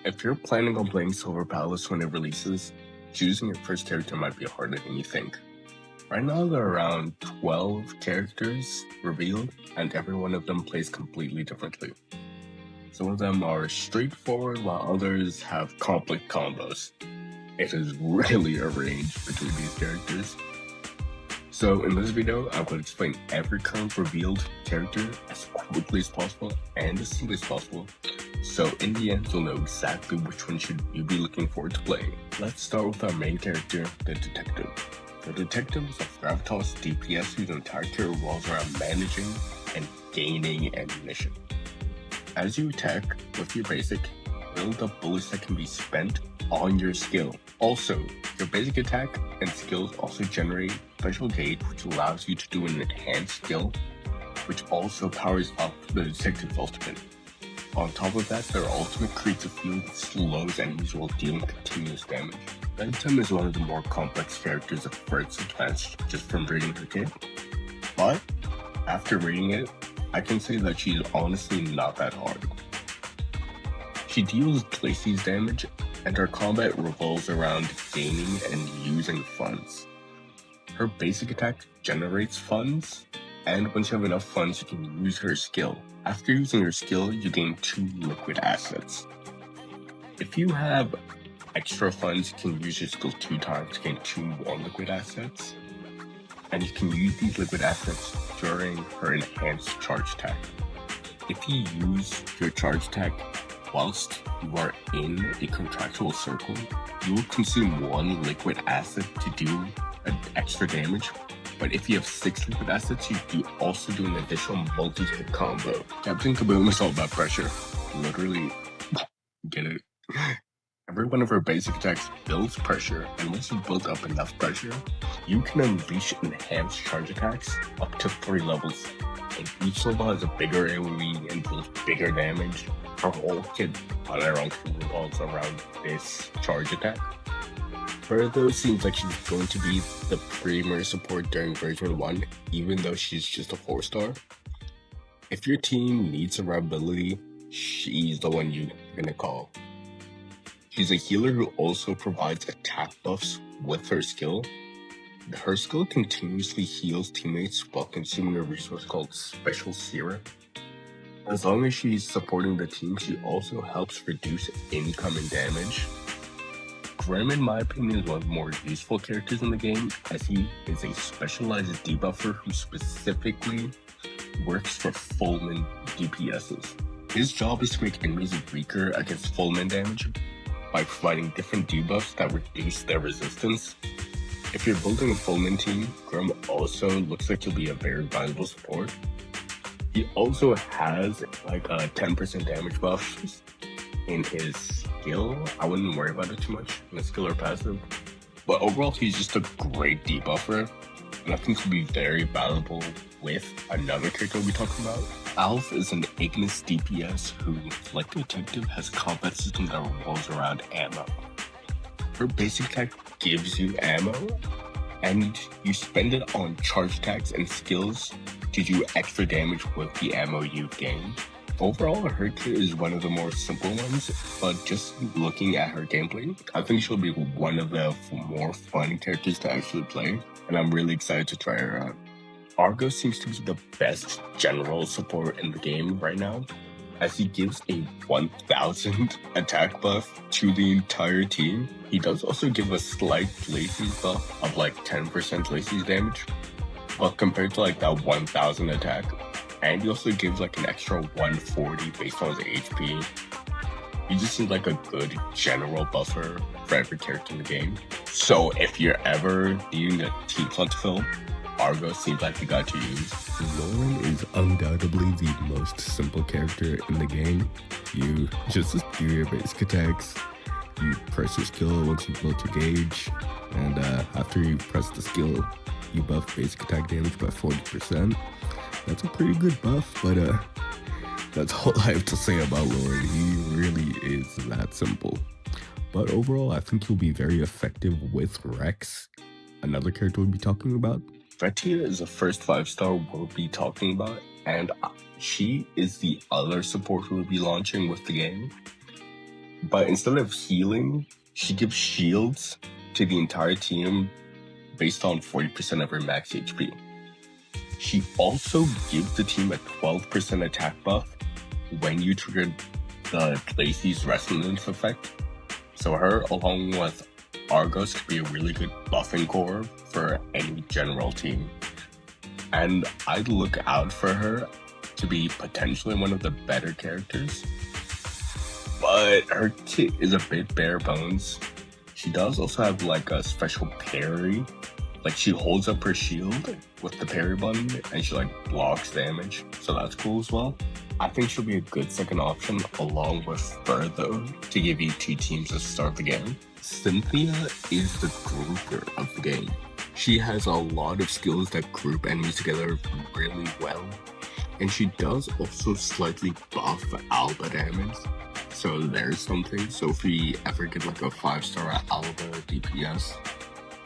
If you're planning on playing Silver Palace when it releases, choosing your first character might be harder than you think. Right now, there are around 12 characters revealed, and every one of them plays completely differently. Some of them are straightforward, while others have complex combos. It is really a range between these characters. So in this video, I'm going to explain every current revealed character as quickly as possible and as simply as possible. So in the end, you'll know exactly which one should you be looking forward to playing. Let's start with our main character, the Detective. The Detective is a Gravitas DPS whose entire career revolves around managing and gaining ammunition. As you attack with your basic, build up bullets that can be spent on your skill. Also, your basic attack and skills also generate special gauge, which allows you to do an enhanced skill, which also powers up the Detective's ultimate. On top of that, their ultimate creates a field that slows enemies while dealing continuous damage. Bentham is one of the more complex characters at first glance just from reading her kit, but after reading it, I can say that she's honestly not that hard. She deals places damage, and her combat revolves around gaining and using funds. Her basic attack generates funds, and once you have enough funds, you can use her skill. After using her skill, you gain 2 liquid assets. If you have extra funds, you can use your skill 2 times to gain 2 more liquid assets, and you can use these liquid assets during her enhanced charge attack. If you use your charge attack whilst you are in a contractual circle, you will consume 1 liquid asset to do an extra damage. But if you have 6 liquid assets, you do also do an additional multi-hit combo. Captain Kaboom is all about pressure. Literally, get it? Every one of her basic attacks builds pressure, and once you build up enough pressure, you can unleash enhanced charge attacks up to 3 levels. And each level has a bigger AoE and deals bigger damage. Her whole kit unironically revolves around this charge attack. Her though seems like she's going to be the premier support during version 1, even though she's just a 4-star. If your team needs survivability, she's the one you're gonna call. She's a healer who also provides attack buffs with her skill. Her skill continuously heals teammates while consuming a resource called Special Serum. As long as she's supporting the team, she also helps reduce incoming damage. Grim, in my opinion, is one of the more useful characters in the game, as he is a specialized debuffer who specifically works for full-min DPSs. His job is to make enemies weaker against full-min damage by providing different debuffs that reduce their resistance. If you're building a full-min team, Grim also looks like he'll be a very valuable support. He also has like a 10% damage buff in his skill. I wouldn't worry about it too much in his skill or passive. But overall, he's just a great debuffer, and I think he'll be very valuable with another character we'll be talking about. Alf is an Ignis DPS who, like the Detective, has a combat system that revolves around ammo. Her basic attack gives you ammo, and you spend it on charge attacks and skills to do extra damage with the ammo you gain. Overall, her kit is one of the more simple ones, but just looking at her gameplay, I think she'll be one of the more fun characters to actually play, and I'm really excited to try her out. Argo seems to be the best general support in the game right now, as he gives a 1000 attack buff to the entire team. He does also give a slight Lacey's buff of like 10% Lacey's damage, but compared to like that 1000 attack, and he also gives like an extra 140 based on his HP. He just seems like a good general buffer for every character in the game. So if you're ever needing a team slot to fill, Argo seems like the guy to use. Lauren is undoubtedly the most simple character in the game. You just do your basic attacks, you press your skill once you build your gauge, and after you press the skill, you buff basic attack damage by 40%. That's a pretty good buff, but that's all I have to say about Lauren. He really is that simple. But overall, I think he'll be very effective with Rex, another character we'll be talking about. Fretia is the first 5-star we'll be talking about, and she is the other support we'll be launching with the game. But instead of healing, she gives shields to the entire team based on 40% of her max HP. She also gives the team a 12% attack buff when you trigger the Lacey's Resonance effect. So her, along with Argos, could be a really good buffing core for any general team. And I'd look out for her to be potentially one of the better characters. But her kit is a bit bare bones. She does also have like a special parry. Like she holds up her shield with the parry button and she like blocks damage. So that's cool as well. I think she'll be a good second option along with Fur though to give you two teams to start the game. Cynthia is the grouper of the game. She has a lot of skills that group enemies together really well. And she does also slightly buff Alba damage. So there's something. So if we ever get like a 5-star Alba DPS,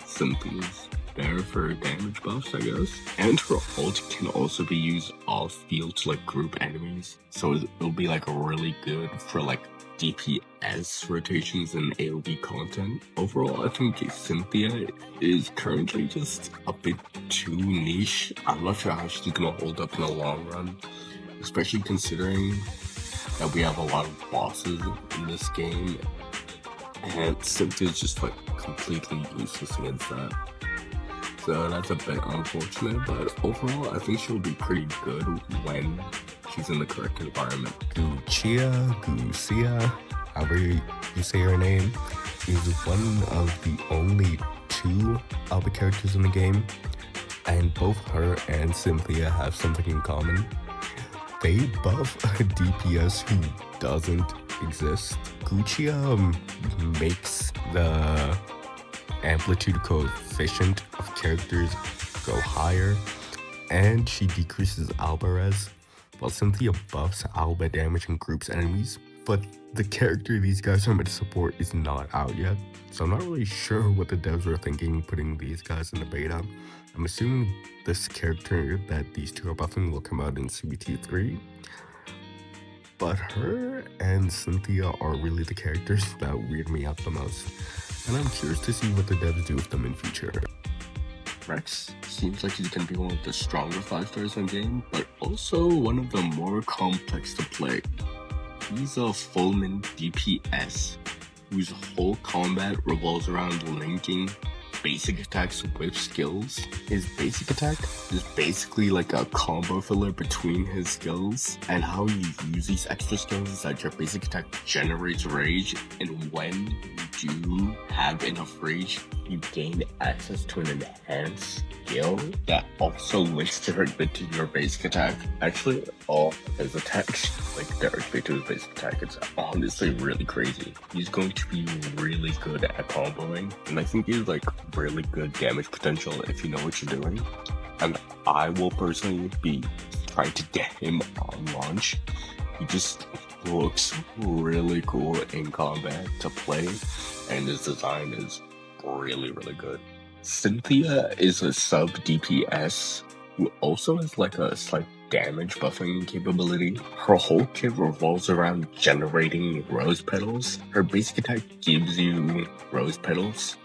Cynthia's there for damage buffs, I guess. And her ult can also be used off field to like group enemies. So it'll be like really good for like DPS rotations and AoE content. Overall, I think Cynthia is currently just a bit too niche. I'm not sure how she's gonna hold up in the long run, especially considering that we have a lot of bosses in this game, and Cynthia's just like completely useless against that. So that's a bit unfortunate, but overall, I think she'll be pretty good when she's in the correct environment. Gucia, however you say her name, is one of the only 2 Alba characters in the game, and both her and Cynthia have something in common. They buff a DPS who doesn't exist. Guccia makes the amplitude coefficient of characters go higher, and she decreases Alba res, while Cynthia buffs Alba damage and groups enemies, but the character these guys are meant to support is not out yet, so I'm not really sure what the devs were thinking putting these guys in the beta. I'm assuming this character that these 2 are buffing will come out in CBT2, but her and Cynthia are really the characters that weird me out the most, and I'm curious to see what the devs do with them in future. Rex seems like he's going to be one of the stronger 5-stars in the game, but also one of the more complex to play. He's a Fullman DPS whose whole combat revolves around linking basic attacks with skills. His basic attack is basically like a combo filler between his skills, and how you use these extra skills is that your basic attack generates rage, and when you do have enough rage, you gain access to an enhanced skill that also links directly to your basic attack. Actually, all of his attacks like directly to his basic attack. It's honestly really crazy. He's going to be really good at comboing, and I think he's like really good damage potential if you know what you're doing. And I will personally be trying to get him on launch. He just looks really cool in combat to play, and his design is really good. Cynthia is a sub DPS who also has like a slight damage buffing capability. Her whole kit revolves around generating rose petals. Her basic attack gives you rose petals,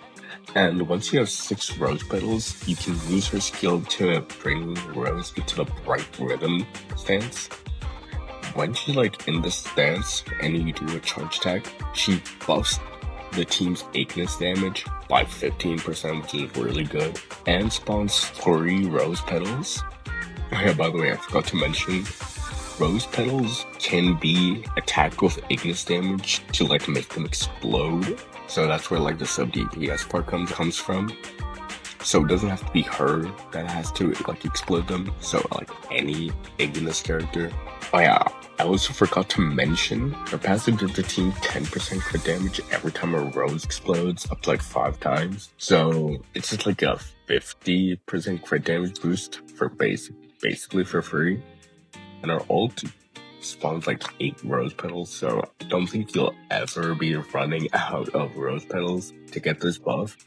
and once you have 6 rose petals, you can use her skill to bring Rose into the bright rhythm stance. When she's like in this stance and you do a charge attack, she buffs the team's Ignis damage by 15%, which is really good, and spawns 3 rose petals. Oh yeah, by the way, I forgot to mention, rose petals can be attacked with Ignis damage to like make them explode. So that's where like the sub DPS part comes from. So it doesn't have to be her that has to like explode them. So like any Ignis character. Oh yeah, I also forgot to mention, her passive gives the team 10% crit damage every time a rose explodes, up to like 5 times. So it's just like a 50% crit damage boost for basically for free. And her ult spawns like 8 rose petals, so I don't think you'll ever be running out of rose petals to get this buff.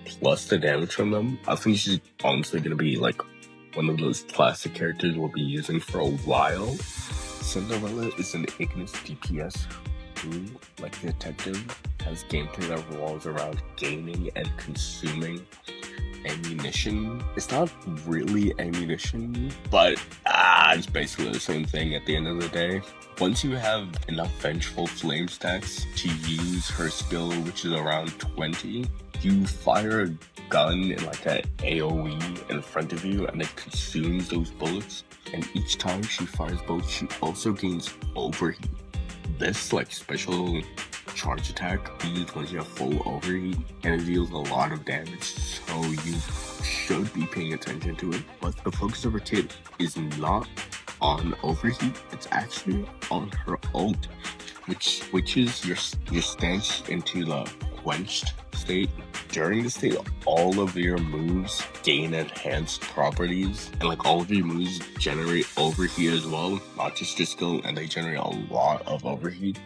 Plus the damage from them, I think she's honestly gonna be like one of those classic characters we'll be using for a while. Cinderella is an Ignis DPS CBT2, like detective, has gameplay that revolves around gaining and consuming ammunition. It's not really ammunition, but it's basically the same thing at the end of the day. Once you have enough vengeful flame stacks to use her skill, which is around 20, you fire a gun in like an AoE in front of you and it consumes those bullets. And each time she fires bullets, she also gains overheat. This like special charge attack deals once you have full overheat, and it deals a lot of damage, so you should be paying attention to it. But the focus of her kit is not on overheat, it's actually on her ult, which switches your stance into the quenched state. During this state, all of your moves gain enhanced properties, and like all of your moves generate overheat as well, not just your skill, and they generate a lot of overheat.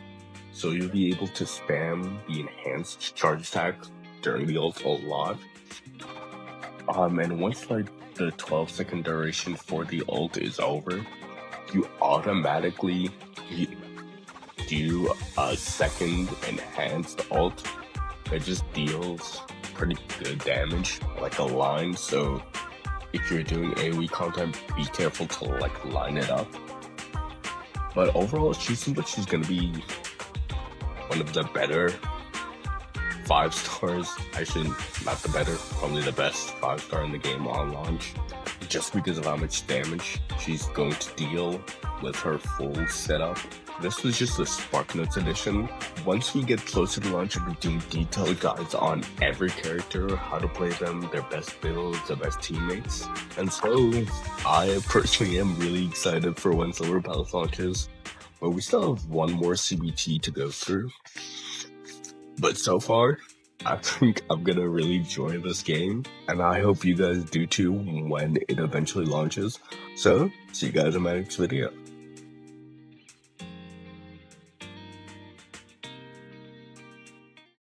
So you'll be able to spam the enhanced charge attack during the ult a lot. And once like the 12-second duration for the ult is over, you automatically do a second enhanced ult that just deals pretty good damage, like a line. So if you're doing AoE content, be careful to like line it up. But overall, she seems like she's gonna be one of the better 5 stars. Actually, not the better, probably the best 5-star in the game on launch, just because of how much damage she's going to deal with her full setup. This was just a Spark Notes edition. Once we get closer to launch, we'll be doing detailed guides on every character, how to play them, their best builds, their best teammates. And so, I personally am really excited for when Silver Palace launches, but we still have one more CBT to go through. But so far, I think I'm gonna really enjoy this game, and I hope you guys do too when it eventually launches. So, see you guys in my next video.